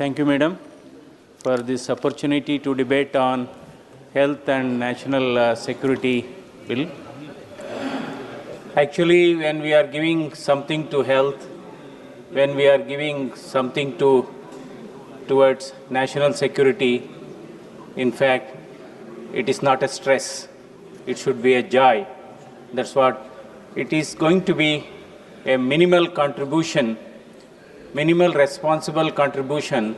Thank you, Madam, for this opportunity to debate on Health and National Security Bill. Actually, when we are giving something to health, when we are giving something towards national security, in fact, it is not a stress. It should be a joy. That's what it is going to be, a minimal contribution, minimal responsible contribution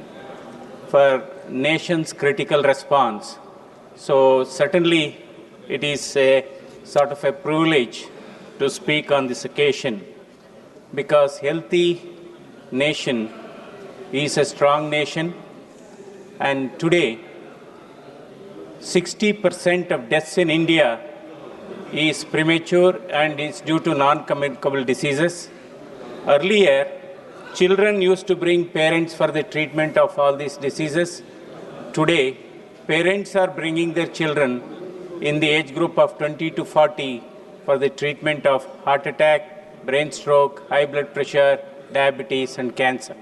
for nation's critical response. So certainly it is a sort of a privilege to speak on this occasion, because healthy nation is a strong nation, and today 60% of deaths in India is premature and is due to non-communicable diseases. Earlier, children used to bring parents for the treatment of all these diseases. Today, parents are bringing their children in the age group of 20 to 40 for the treatment of heart attack, brain stroke, high blood pressure, diabetes, and cancer.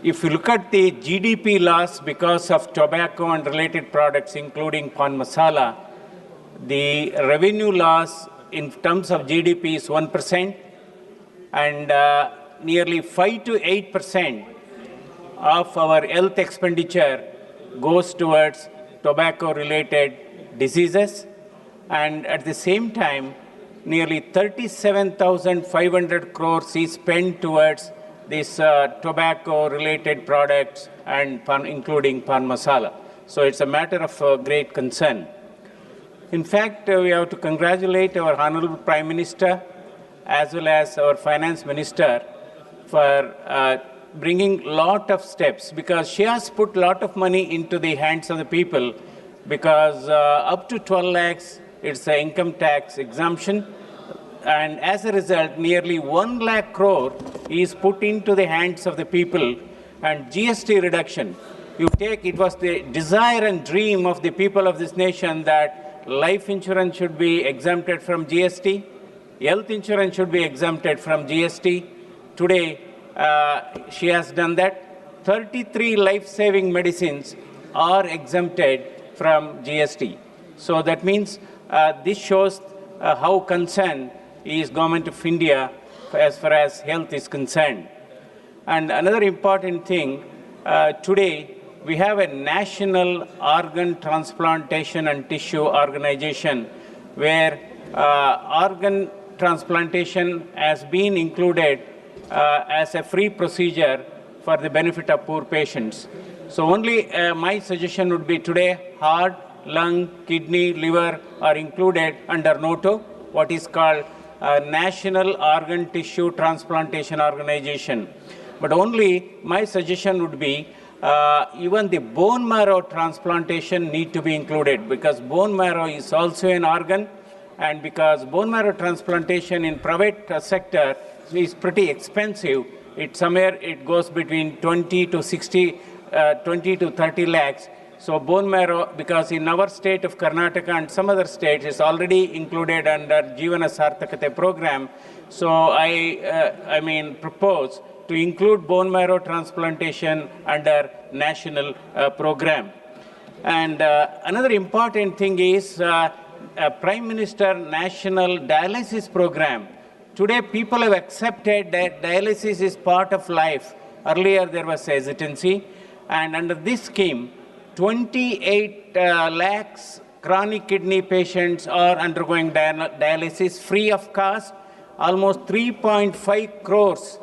If you look at the GDP loss because of tobacco and related products, including pan masala, the revenue loss in terms of GDP is 1%, and nearly 5 to 8% of our health expenditure goes towards tobacco-related diseases, and at the same time, nearly 37,500 crores is spent towards these tobacco-related products, and including pan masala. So it's a matter of great concern. In fact, we have to congratulate our Honorable Prime Minister as well as our Finance Minister for bringing a lot of steps, because she has put a lot of money into the hands of the people, because up to 12 lakhs, it's an income tax exemption. And as a result, nearly 1 lakh crore is put into the hands of the people. And GST reduction, it was the desire and dream of the people of this nation that life insurance should be exempted from GST, health insurance should be exempted from GST. Today, she has done that. 33 life-saving medicines are exempted from GST. So that means this shows how concerned is Government of India as far as health is concerned. And another important thing, today we have a national organ transplantation and tissue organization where organ transplantation has been included as a free procedure for the benefit of poor patients. So only my suggestion would be today heart, lung, kidney, liver are included under NOTO, what is called National Organ Tissue Transplantation Organization. But only my suggestion would be even the bone marrow transplantation need to be included, because bone marrow is also an organ, and because bone marrow transplantation in private sector is pretty expensive. It goes between 20 to 30 lakhs. So bone marrow, because in our state of Karnataka and some other states, is already included under Jeevana Sarthakate program. So I propose to include bone marrow transplantation under national program. And another important thing is Prime Minister National Dialysis Program. Today, people have accepted that dialysis is part of life. Earlier, there was hesitancy. And under this scheme, 28 lakhs chronic kidney patients are undergoing dialysis free of cost. Almost 3.5 crores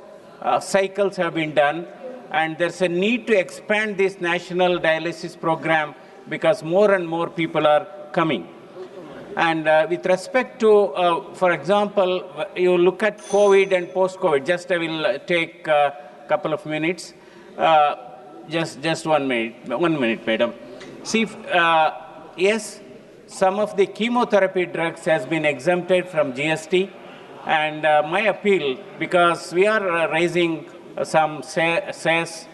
cycles have been done. And there's a need to expand this national dialysis program because more and more people are coming. And with respect to, for example, you look at COVID and post-COVID, just I will take a couple of minutes. Just 1 minute. 1 minute, madam. See, yes, some of the chemotherapy drugs has been exempted from GST. And my appeal, because we are raising some cess,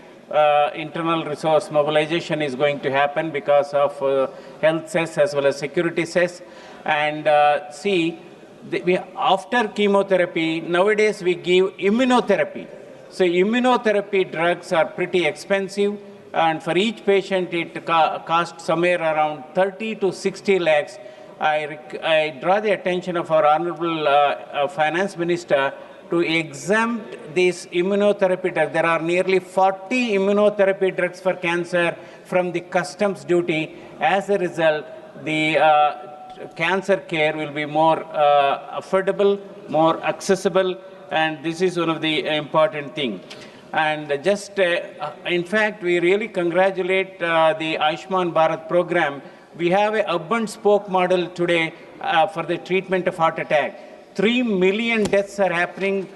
internal resource mobilization is going to happen because of health cess as well as security cess. And after chemotherapy, nowadays we give immunotherapy. So immunotherapy drugs are pretty expensive, and for each patient it costs somewhere around 30 to 60 lakhs. I draw the attention of our Honorable Finance Minister to exempt these immunotherapy drugs. There are nearly 40 immunotherapy drugs for cancer from the customs duty. As a result, the cancer care will be more affordable, more accessible, and this is one of the important things. And in fact, we really congratulate the Ayushman Bharat program. We have a hub and spoke model today for the treatment of heart attack. 3 million deaths are happening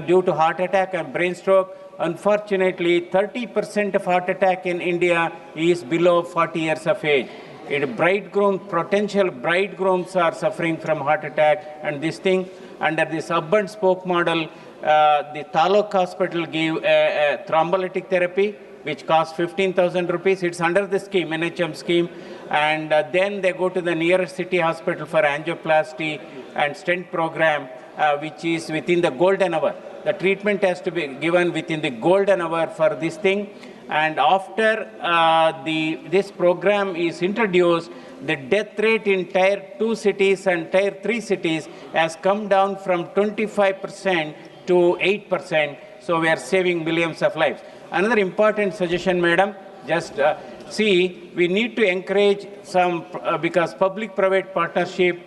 due to heart attack and brain stroke. Unfortunately, 30% of heart attack in India is below 40 years of age. Potential bridegrooms are suffering from heart attack, and this thing, under this hub and spoke model, the Taluk hospital give a thrombolytic therapy, which costs 15,000 rupees. It's under the scheme, NHM scheme. And then they go to the nearest city hospital for angioplasty and stent program, which is within the golden hour. The treatment has to be given within the golden hour for this thing. And after this program is introduced, the death rate in Tier 2 cities and Tier 3 cities has come down from 25% to 8%. So we are saving millions of lives. Another important suggestion, Madam, see, we need to encourage some, because public-private partnership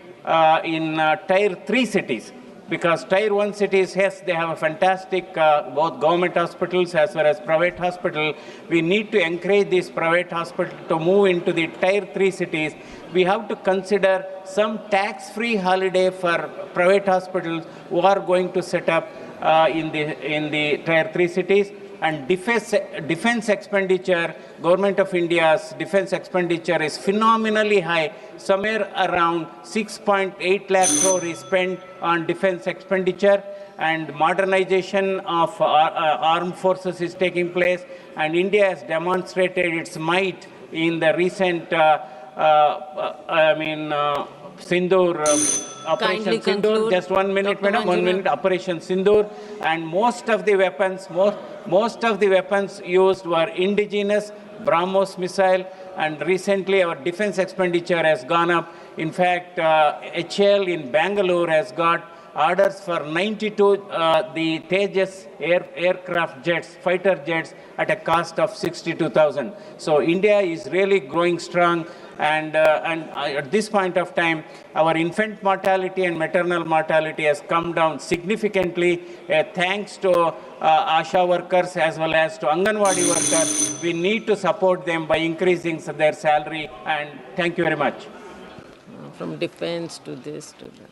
in Tier 3 cities. Because Tier 1 cities, yes, they have a fantastic, both government hospitals as well as private hospital. We need to encourage these private hospitals to move into the Tier 3 cities. We have to consider some tax-free holiday for private hospitals who are going to set up in the Tier 3 cities. And defense expenditure, Government of India's defense expenditure is phenomenally high. Somewhere around 6.8 lakh crore is spent on defense expenditure, and modernization of armed forces is taking place. And India has demonstrated its might in the recent, Sindoor, Operation Sindoor. Just 1 minute, Madam. 1 minute. Operation Sindoor, and most of the weapons used were indigenous BrahMos missile. And recently, our defense expenditure has gone up. In fact, HAL in Bangalore has got orders for 92 the Tejas aircraft jets, fighter jets, at a cost of 62,000. So India is really growing strong. And at this point of time, our infant mortality and maternal mortality has come down significantly, thanks to ASHA workers as well as to Anganwadi workers. We need to support them by increasing their salary. And thank you very much. From defense to this to that.